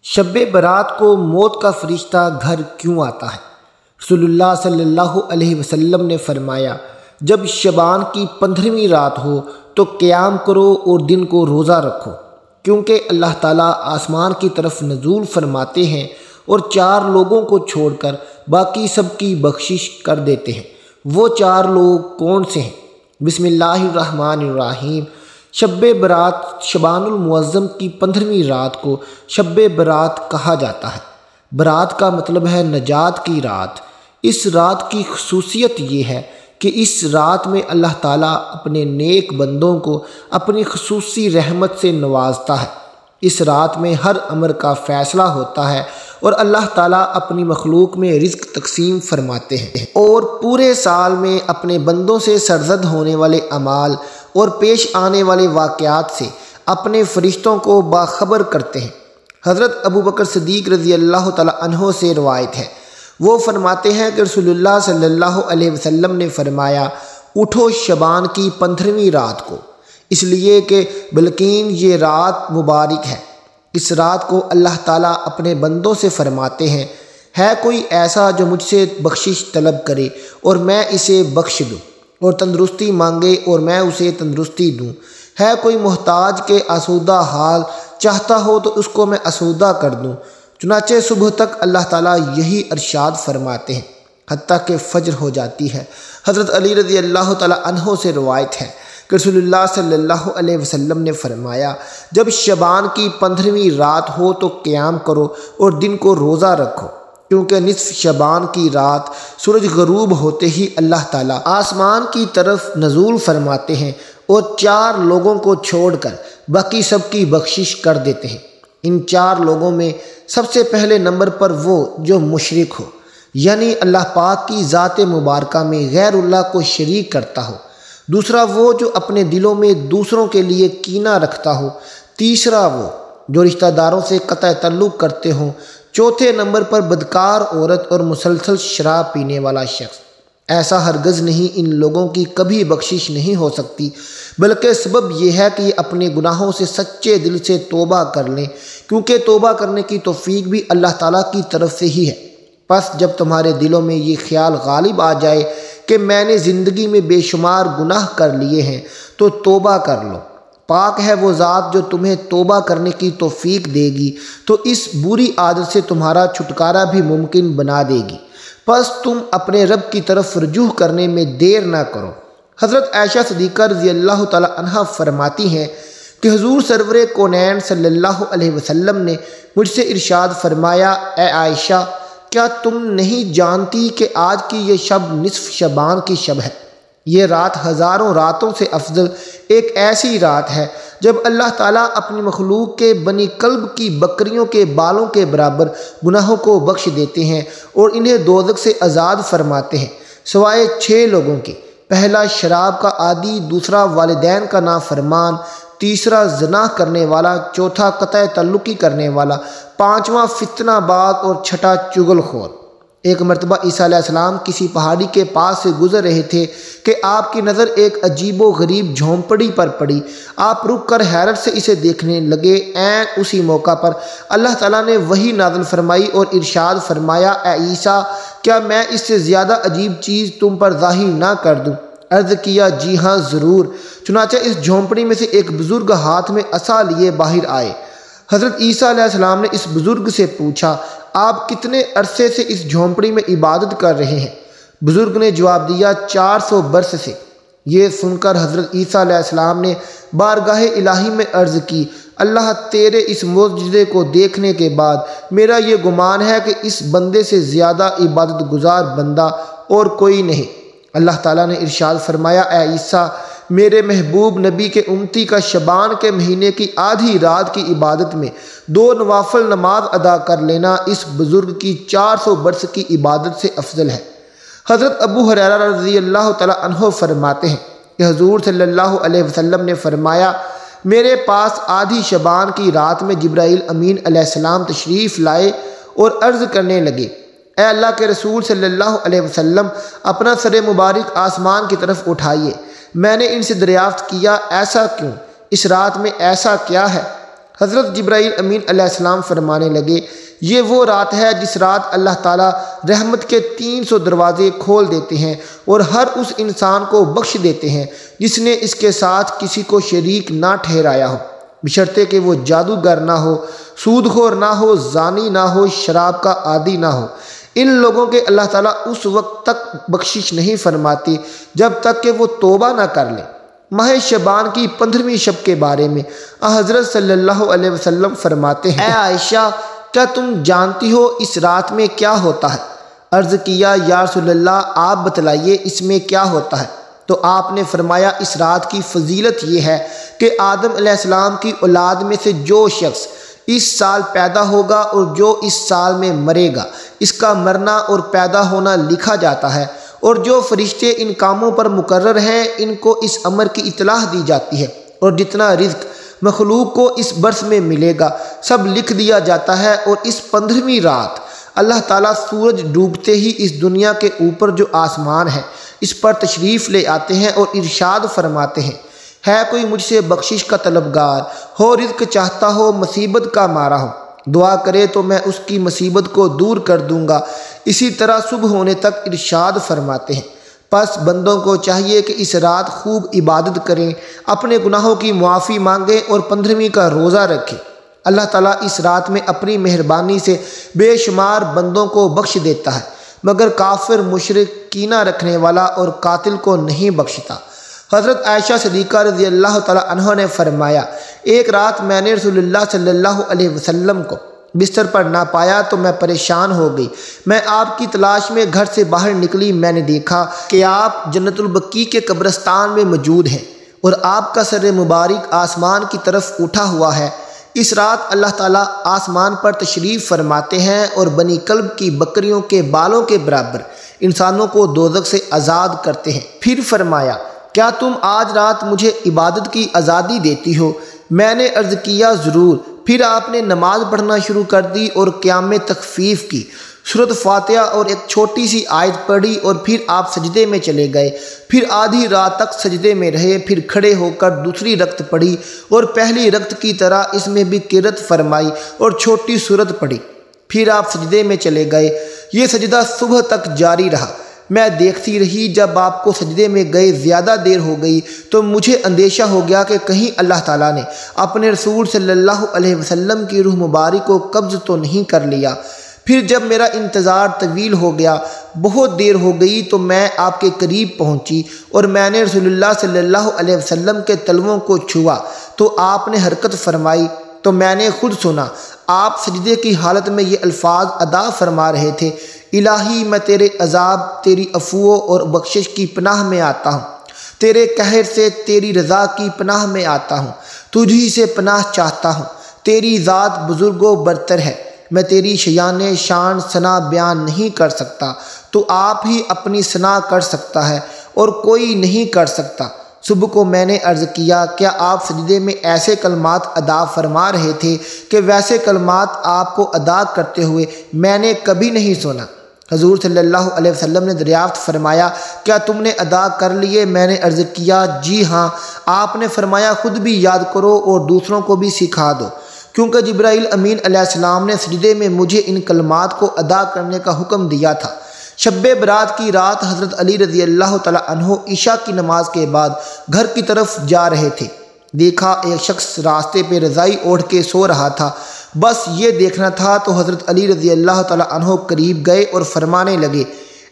شب برات کو موت کا فرشتہ گھر کیوں آتا ہے؟ رسول اللہ صلی اللہ علیہ وسلم نے فرمایا، جب شعبان کی 15ویں رات ہو تو قیام کرو اور دن کو روزہ رکھو، کیونکہ اللہ تعالیٰ آسمان کی طرف نزول فرماتے ہیں اور 4 لوگوں کو چھوڑ کر باقی سب کی بخشش کر دیتے ہیں۔ وہ 4 لوگ کون سے ہیں؟ بسم اللہ الرحمن الرحیم۔ شب برات شعبان المعظم کی 15ویں رات کو شب برات کہا جاتا ہے۔ برات کا مطلب ہے نجات کی رات۔ اس رات کی خصوصیت یہ ہے کہ اس رات میں اللہ تعالیٰ اپنے نیک بندوں کو اپنی خصوصی رحمت سے نوازتا ہے۔ اس رات میں ہر امر کا فیصلہ ہوتا ہے اور اللہ تعالیٰ اپنی مخلوق میں رزق تقسیم فرماتے ہیں اور پورے سال میں اپنے بندوں سے سرزد ہونے والے اعمال اور پیش آنے والے واقعات سے اپنے فرشتوں کو باخبر کرتے ہیں۔ حضرت ابوبکر صدیق رضی اللہ تعالیٰ عنہ سے روایت ہے، وہ فرماتے ہیں کہ رسول اللہ صلی اللہ علیہ وسلم نے فرمایا، اٹھو شعبان کی 15ویں رات کو، اس لیے کہ بلکین یہ رات مبارک ہے۔ اس رات کو اللہ تعالیٰ اپنے بندوں سے فرماتے ہیں، ہے کوئی ایسا جو مجھ سے بخشش طلب کرے اور میں اسے بخش دوں، اور تندرستی مانگے اور میں اسے تندرستی دوں، ہے کوئی محتاج کے آسودہ حال چاہتا ہو تو اس کو میں آسودہ کر دوں۔ چنانچہ صبح تک اللہ تعالیٰ یہی ارشاد فرماتے ہیں حتیٰ کہ فجر ہو جاتی ہے۔ حضرت علی رضی اللہ تعالیٰ عنہ سے روایت ہے کہ رسول اللہ صلی اللہ علیہ وسلم نے فرمایا، جب شعبان کی 15ویں رات ہو تو قیام کرو اور دن کو روزہ رکھو، کیونکہ نصف شعبان کی رات سورج غروب ہوتے ہی اللہ تعالیٰ آسمان کی طرف نزول فرماتے ہیں اور 4 لوگوں کو چھوڑ کر باقی سب کی بخشش کر دیتے ہیں۔ ان 4 لوگوں میں سب سے پہلے نمبر پر وہ جو مشرک ہو، یعنی اللہ پاک کی ذات مبارکہ میں غیر اللہ کو شریک کرتا ہو۔ دوسرا وہ جو اپنے دلوں میں دوسروں کے لیے کینہ رکھتا ہو۔ تیسرا وہ جو رشتہ داروں سے قطع تعلق کرتے ہوں۔ چوتھے نمبر پر بدکار عورت اور مسلسل شراب پینے والا شخص۔ ایسا ہرگز نہیں، ان لوگوں کی کبھی بخشش نہیں ہو سکتی، بلکہ سبب یہ ہے کہ یہ اپنے گناہوں سے سچے دل سے توبہ کر لیں، کیونکہ توبہ کرنے کی توفیق بھی اللہ تعالیٰ کی طرف سے ہی ہے۔ پس جب تمہارے دلوں میں یہ خیال غالب آ جائے کہ میں نے زندگی میں بے شمار گناہ کر لیے ہیں تو توبہ کر لو۔ پاک ہے وہ ذات جو تمہیں توبہ کرنے کی توفیق دے گی تو اس بری عادت سے تمہارا چھٹکارا بھی ممکن بنا دے گی۔ پس تم اپنے رب کی طرف رجوع کرنے میں دیر نہ کرو۔ حضرت عائشہ صدیقہ رضی اللہ تعالی عنہا فرماتی ہیں کہ حضور سرور کونین صلی اللہ علیہ وسلم نے مجھ سے ارشاد فرمایا، اے عائشہ، کیا تم نہیں جانتی کہ آج کی یہ شب نصف شعبان کی شب ہے؟ یہ رات ہزاروں راتوں سے افضل ایک ایسی رات ہے جب اللہ تعالیٰ اپنی مخلوق کے بنی کلب کی بکریوں کے بالوں کے برابر گناہوں کو بخش دیتے ہیں اور انہیں دوزخ سے آزاد فرماتے ہیں، سوائے 6 لوگوں کے۔ پہلا شراب کا عادی، دوسرا والدین کا نافرمان، تیسرا زنا کرنے والا، چوتھا قطع تعلقی کرنے والا، 5واں فتنہ باز اور 6واں چغل خور۔ ایک مرتبہ عیسیٰ علیہ السلام کسی پہاڑی کے پاس سے گزر رہے تھے کہ آپ کی نظر ایک عجیب و غریب جھونپڑی پر پڑی۔ آپ رک کر حیرت سے اسے دیکھنے لگے۔ عین اسی موقع پر اللہ تعالیٰ نے وحی نازل فرمائی اور ارشاد فرمایا، اے عیسیٰ، کیا میں اس سے زیادہ عجیب چیز تم پر ظاہر نہ کر دوں؟ عرض کیا، جی ہاں ضرور۔ چنانچہ اس جھونپڑی میں سے ایک بزرگ ہاتھ میں عصا لیے باہر آئے۔ حضرت عیسیٰ علیہ السلام نے اس بزرگ سے پوچھا، آپ کتنے عرصے سے اس جھونپڑی میں عبادت کر رہے ہیں؟ بزرگ نے جواب دیا، 400 برس سے۔ یہ سن کر حضرت عیسیٰ علیہ السلام نے بارگاہ الہی میں عرض کی، اللہ، تیرے اس معجزے کو دیکھنے کے بعد میرا یہ گمان ہے کہ اس بندے سے زیادہ عبادت گزار بندہ اور کوئی نہیں۔ اللہ تعالیٰ نے ارشاد فرمایا، اے عیسیٰ، میرے محبوب نبی کے امتی کا شعبان کے مہینے کی آدھی رات کی عبادت میں 2 نوافل نماز ادا کر لینا اس بزرگ کی 400 برس کی عبادت سے افضل ہے۔ حضرت ابو ہریرہ رضی اللہ تعالیٰ عنہ فرماتے ہیں کہ حضور صلی اللہ علیہ وسلم نے فرمایا، میرے پاس آدھی شعبان کی رات میں جبرائیل امین علیہ السلام تشریف لائے اور عرض کرنے لگے، اے اللہ کے رسول صلی اللہ علیہ وسلم، اپنا سر مبارک آسمان کی طرف اٹھائیے۔ میں نے ان سے دریافت کیا، ایسا کیوں؟ اس رات میں ایسا کیا ہے؟ حضرت جبرائیل امین علیہ السلام فرمانے لگے، یہ وہ رات ہے جس رات اللہ تعالیٰ رحمت کے 300 دروازے کھول دیتے ہیں اور ہر اس انسان کو بخش دیتے ہیں جس نے اس کے ساتھ کسی کو شریک نہ ٹھہرایا ہو، بشرطے کہ وہ جادوگر نہ ہو، سود خور نہ ہو، زانی نہ ہو، شراب کا عادی نہ ہو۔ ان لوگوں کے اللہ تعالیٰ اس وقت تک بخشش نہیں فرماتی جب تک کہ وہ توبہ نہ کر لیں۔ ماہ شعبان کی 15ویں شب کے بارے میں حضرت صلی اللہ علیہ وسلم فرماتے ہیں، اے عائشہ، کیا تم جانتی ہو اس رات میں کیا ہوتا ہے؟ عرض کیا، یا رسول اللہ، آپ بتلائیے اس میں کیا ہوتا ہے؟ تو آپ نے فرمایا، اس رات کی فضیلت یہ ہے کہ آدم علیہ السلام کی اولاد میں سے جو شخص اس سال پیدا ہوگا اور جو اس سال میں مرے گا، اس کا مرنا اور پیدا ہونا لکھا جاتا ہے، اور جو فرشتے ان کاموں پر مقرر ہیں ان کو اس امر کی اطلاع دی جاتی ہے، اور جتنا رزق مخلوق کو اس برس میں ملے گا سب لکھ دیا جاتا ہے۔ اور اس 15ویں رات اللہ تعالیٰ سورج ڈوبتے ہی اس دنیا کے اوپر جو آسمان ہے اس پر تشریف لے آتے ہیں اور ارشاد فرماتے ہیں، ہے کوئی مجھ سے بخشش کا طلبگار ہو، رزق چاہتا ہو، مصیبت کا مارا ہو، دعا کرے تو میں اس کی مصیبت کو دور کر دوں گا۔ اسی طرح صبح ہونے تک ارشاد فرماتے ہیں، پس بندوں کو چاہیے کہ اس رات خوب عبادت کریں، اپنے گناہوں کی معافی مانگیں اور 15ویں کا روزہ رکھیں۔ اللہ تعالیٰ اس رات میں اپنی مہربانی سے بے شمار بندوں کو بخش دیتا ہے، مگر کافر، مشرک، کینہ رکھنے والا اور قاتل کو نہیں بخشتا۔ حضرت عائشہ صدیقہ رضی اللہ تعالیٰ عنہ نے فرمایا، ایک رات میں نے رسول اللہ صلی اللہ علیہ وسلم کو بستر پر نہ پایا تو میں پریشان ہو گئی۔ میں آپ کی تلاش میں گھر سے باہر نکلی، میں نے دیکھا کہ آپ جنت البقیع کے قبرستان میں موجود ہیں اور آپ کا سر مبارک آسمان کی طرف اٹھا ہوا ہے۔ اس رات اللہ تعالیٰ آسمان پر تشریف فرماتے ہیں اور بنی کلب کی بکریوں کے بالوں کے برابر انسانوں کو دوزخ سے آزاد کرتے ہیں۔ پھر فرمایا، کیا تم آج رات مجھے عبادت کی آزادی دیتی ہو؟ میں نے عرض کیا، ضرور۔ پھر آپ نے نماز پڑھنا شروع کر دی اور قیام میں تخفیف کی، سورۃ فاتحہ اور ایک چھوٹی سی آیت پڑھی، اور پھر آپ سجدے میں چلے گئے، پھر آدھی رات تک سجدے میں رہے، پھر کھڑے ہو کر دوسری رکعت پڑھی اور پہلی رکعت کی طرح اس میں بھی قرات فرمائی اور چھوٹی سورت پڑھی، پھر آپ سجدے میں چلے گئے۔ یہ سجدہ صبح تک جاری رہا۔ میں دیکھتی رہی، جب آپ کو سجدے میں گئے زیادہ دیر ہو گئی تو مجھے اندیشہ ہو گیا کہ کہیں اللہ تعالیٰ نے اپنے رسول صلی اللہ علیہ وسلم کی روح مبارک کو قبض تو نہیں کر لیا۔ پھر جب میرا انتظار طویل ہو گیا، بہت دیر ہو گئی، تو میں آپ کے قریب پہنچی اور میں نے رسول اللہ صلی اللہ علیہ وسلم کے تلووں کو چھوا تو آپ نے حرکت فرمائی، تو میں نے خود سنا آپ سجدے کی حالت میں یہ الفاظ ادا فرما رہے تھے، الہی میں تیرے عذاب، تیری عفو اور بخشش کی پناہ میں آتا ہوں، تیرے قہر سے تیری رضا کی پناہ میں آتا ہوں، تجھی سے پناہ چاہتا ہوں، تیری ذات بزرگ و برتر ہے، میں تیری شان ثنا بیان نہیں کر سکتا، تو آپ ہی اپنی ثنا کر سکتا ہے اور کوئی نہیں کر سکتا۔ صبح کو میں نے عرض کیا، کیا آپ سجدے میں ایسے کلمات ادا فرما رہے تھے کہ ویسے کلمات آپ کو ادا کرتے ہوئے میں نے کبھی نہیں سنا؟ حضور صلی اللہ علیہ وسلم نے دریافت فرمایا، کیا تم نے ادا کر لیے؟ میں نے عرض کیا، جی ہاں۔ آپ نے فرمایا، خود بھی یاد کرو اور دوسروں کو بھی سکھا دو، کیونکہ جبرائیل امین علیہ السلام نے سجدے میں مجھے ان کلمات کو ادا کرنے کا حکم دیا تھا۔ شب برات کی رات حضرت علی رضی اللہ تعالیٰ عنہ عشاء کی نماز کے بعد گھر کی طرف جا رہے تھے، دیکھا ایک شخص راستے پہ رضائی اوڑھ کے سو رہا تھا، بس یہ دیکھنا تھا۔ تو حضرت علی رضی اللہ تعالیٰ عنہ قریب گئے اور فرمانے لگے،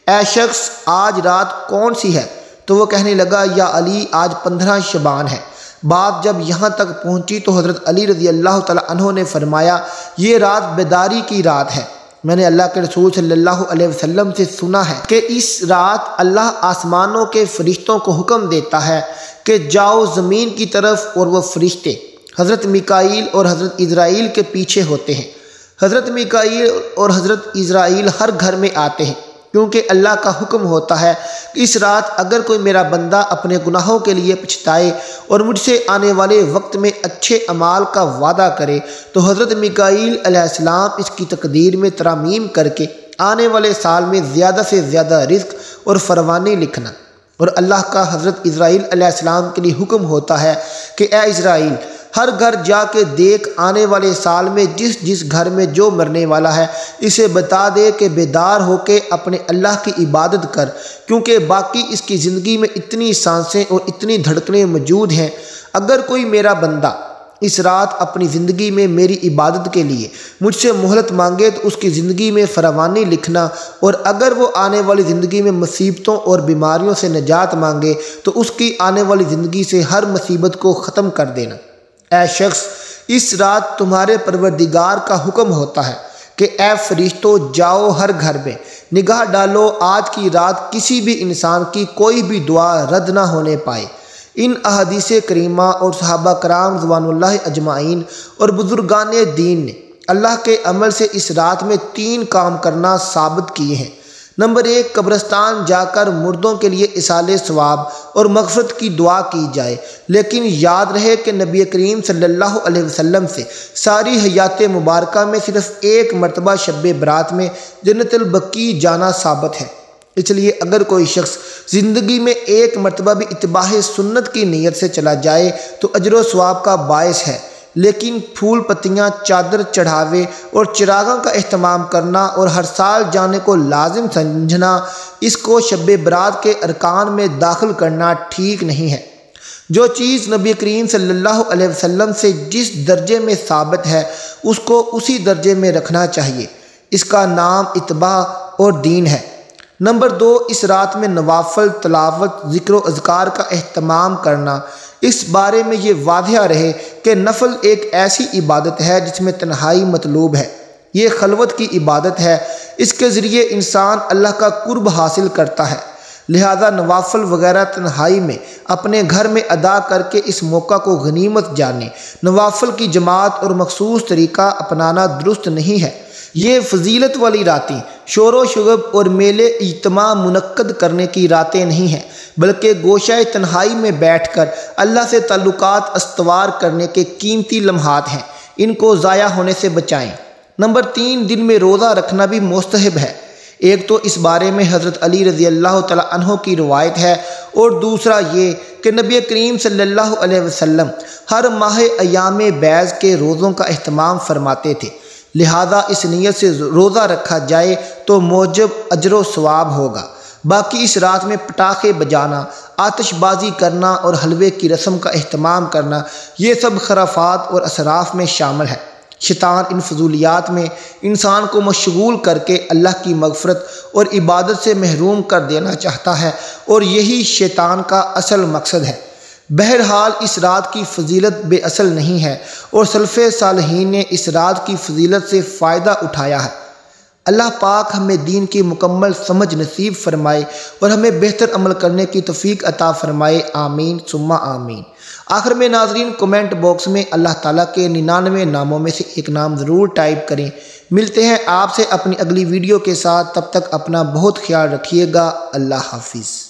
اے شخص، آج رات کون سی ہے؟ تو وہ کہنے لگا، یا علی، آج 15 شعبان ہے۔ بات جب یہاں تک پہنچی تو حضرت علی رضی اللہ تعالیٰ عنہ نے فرمایا، یہ رات بیداری کی رات ہے۔ میں نے اللہ کے رسول صلی اللہ علیہ وسلم سے سنا ہے کہ اس رات اللہ آسمانوں کے فرشتوں کو حکم دیتا ہے کہ جاؤ زمین کی طرف، اور وہ فرشتے حضرت میکائیل اور حضرت عزرائیل کے پیچھے ہوتے ہیں۔ حضرت میکائیل اور حضرت عزرائیل ہر گھر میں آتے ہیں، کیونکہ اللہ کا حکم ہوتا ہے کہ اس رات اگر کوئی میرا بندہ اپنے گناہوں کے لیے پچھتائے اور مجھ سے آنے والے وقت میں اچھے اعمال کا وعدہ کرے تو حضرت میکائیل علیہ السلام اس کی تقدیر میں ترامیم کر کے آنے والے سال میں زیادہ سے زیادہ رزق اور فروانی لکھنا۔ اور اللہ کا حضرت عزرائیل علیہ السلام کے لیے حکم ہوتا ہے کہ اے عزرائیل، ہر گھر جا کے دیکھ آنے والے سال میں جس جس گھر میں جو مرنے والا ہے اسے بتا دے کہ بیدار ہو کے اپنے اللہ کی عبادت کر، کیونکہ باقی اس کی زندگی میں اتنی سانسیں اور اتنی دھڑکنیں موجود ہیں۔ اگر کوئی میرا بندہ اس رات اپنی زندگی میں میری عبادت کے لیے مجھ سے مہلت مانگے تو اس کی زندگی میں فراوانی لکھنا، اور اگر وہ آنے والی زندگی میں مصیبتوں اور بیماریوں سے نجات مانگے تو اس کی آنے والی زندگی سے ہر مصیبت کو ختم کر دینا۔ اے شخص، اس رات تمہارے پروردگار کا حکم ہوتا ہے کہ اے فرشتوں جاؤ ہر گھر میں نگاہ ڈالو، آج کی رات کسی بھی انسان کی کوئی بھی دعا رد نہ ہونے پائے۔ ان احادیث کریمہ اور صحابہ کرام رضوان اللہ اجمعین اور بزرگان دین نے اللہ کے عمل سے اس رات میں 3 کام کرنا ثابت کیے ہیں۔ نمبر 1، قبرستان جا کر مردوں کے لیے ایصال ثواب اور مغفرت کی دعا کی جائے، لیکن یاد رہے کہ نبی کریم صلی اللہ علیہ وسلم سے ساری حیات مبارکہ میں صرف 1 مرتبہ شب برات میں جنت البقیع جانا ثابت ہے۔ اس لیے اگر کوئی شخص زندگی میں 1 مرتبہ بھی اتباع سنت کی نیت سے چلا جائے تو اجر و ثواب کا باعث ہے، لیکن پھول پتیاں، چادر چڑھاوے اور چراغاں کا اہتمام کرنا اور ہر سال جانے کو لازم سمجھنا، اس کو شب برات کے ارکان میں داخل کرنا ٹھیک نہیں ہے۔ جو چیز نبی کریم صلی اللہ علیہ وسلم سے جس درجے میں ثابت ہے اس کو اسی درجے میں رکھنا چاہیے، اس کا نام اتباع اور دین ہے۔ نمبر 2، اس رات میں نوافل، تلاوت، ذکر و اذکار کا اہتمام کرنا۔ اس بارے میں یہ واضح رہے کہ نفل ایک ایسی عبادت ہے جس میں تنہائی مطلوب ہے، یہ خلوت کی عبادت ہے، اس کے ذریعے انسان اللہ کا قرب حاصل کرتا ہے، لہذا نوافل وغیرہ تنہائی میں اپنے گھر میں ادا کر کے اس موقع کو غنیمت جانے۔ نوافل کی جماعت اور مخصوص طریقہ اپنانا درست نہیں ہے۔ یہ فضیلت والی راتیں شور و شغب اور میلے اجتماع منعقد کرنے کی راتیں نہیں ہیں، بلکہ گوشہ تنہائی میں بیٹھ کر اللہ سے تعلقات استوار کرنے کے قیمتی لمحات ہیں، ان کو ضائع ہونے سے بچائیں۔ نمبر 3، دن میں روزہ رکھنا بھی مستحب ہے۔ ایک تو اس بارے میں حضرت علی رضی اللہ تعالی عنہ کی روایت ہے، اور دوسرا یہ کہ نبی کریم صلی اللہ علیہ وسلم ہر ماہ ایام بیض کے روزوں کا اہتمام فرماتے تھے، لہذا اس نیت سے روزہ رکھا جائے تو موجب اجر و ثواب ہوگا۔ باقی اس رات میں پٹاخے بجانا، آتش بازی کرنا اور حلوے کی رسم کا اہتمام کرنا، یہ سب خرافات اور اسراف میں شامل ہے۔ شیطان ان فضولیات میں انسان کو مشغول کر کے اللہ کی مغفرت اور عبادت سے محروم کر دینا چاہتا ہے، اور یہی شیطان کا اصل مقصد ہے۔ بہرحال اس رات کی فضیلت بے اصل نہیں ہے، اور سلف صالحین نے اس رات کی فضیلت سے فائدہ اٹھایا ہے۔ اللہ پاک ہمیں دین کی مکمل سمجھ نصیب فرمائے اور ہمیں بہتر عمل کرنے کی توفیق عطا فرمائے، آمین ثم آمین۔ آخر میں ناظرین کمنٹ باکس میں اللہ تعالیٰ کے 99 ناموں میں سے ایک نام ضرور ٹائپ کریں۔ ملتے ہیں آپ سے اپنی اگلی ویڈیو کے ساتھ، تب تک اپنا بہت خیال رکھیے گا۔ اللہ حافظ۔